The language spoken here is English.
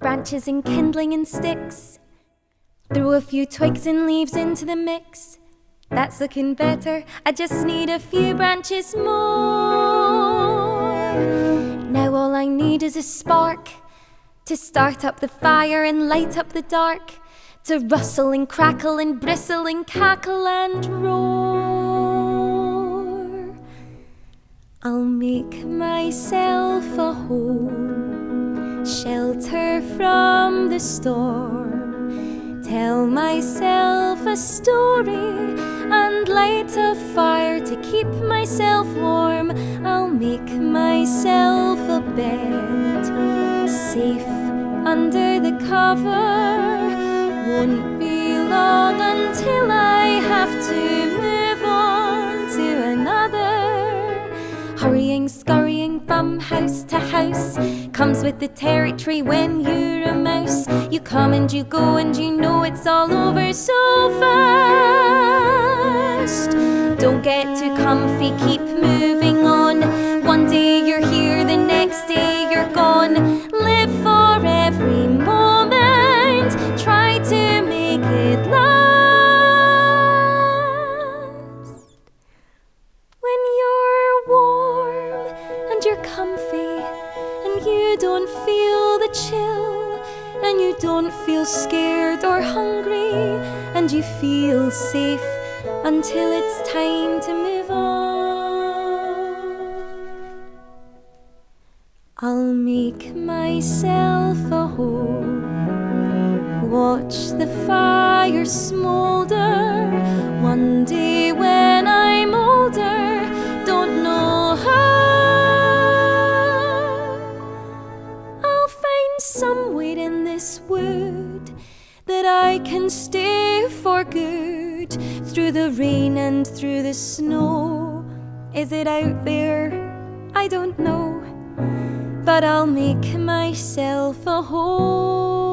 branches and kindling and sticks. Throw a few twigs and leaves into the mix. That's looking better, I just need a few branches more. Now all I need is a spark to start up the fire and light up the dark, to rustle and crackle and bristle and cackle and roar. I'll make myself a home, shelter from the storm, tell myself a story and light a fire to keep myself warm. I'll make myself a bed, safe under the cover. Won't be long until I have to move on to another. Hurrying, scurrying from house to house comes with the territory when you're a mouse. You come and you go and you know it's all over so fast. Don't get too comfy, keep moving on. One day you're here, the next day you're gone. Live for every moment, try to make it last. When you're warm and you're comfy and you don't feel the chill, and you don't feel scared or hungry, and you feel safe until it's time to move on. I'll make myself a home, watch the fire smolder. One day when I'm older, don't know how, I'll find somewhere in this wood that I can stay for good, through the rain and through the snow. Is it out there? I don't know, but I'll make myself a home.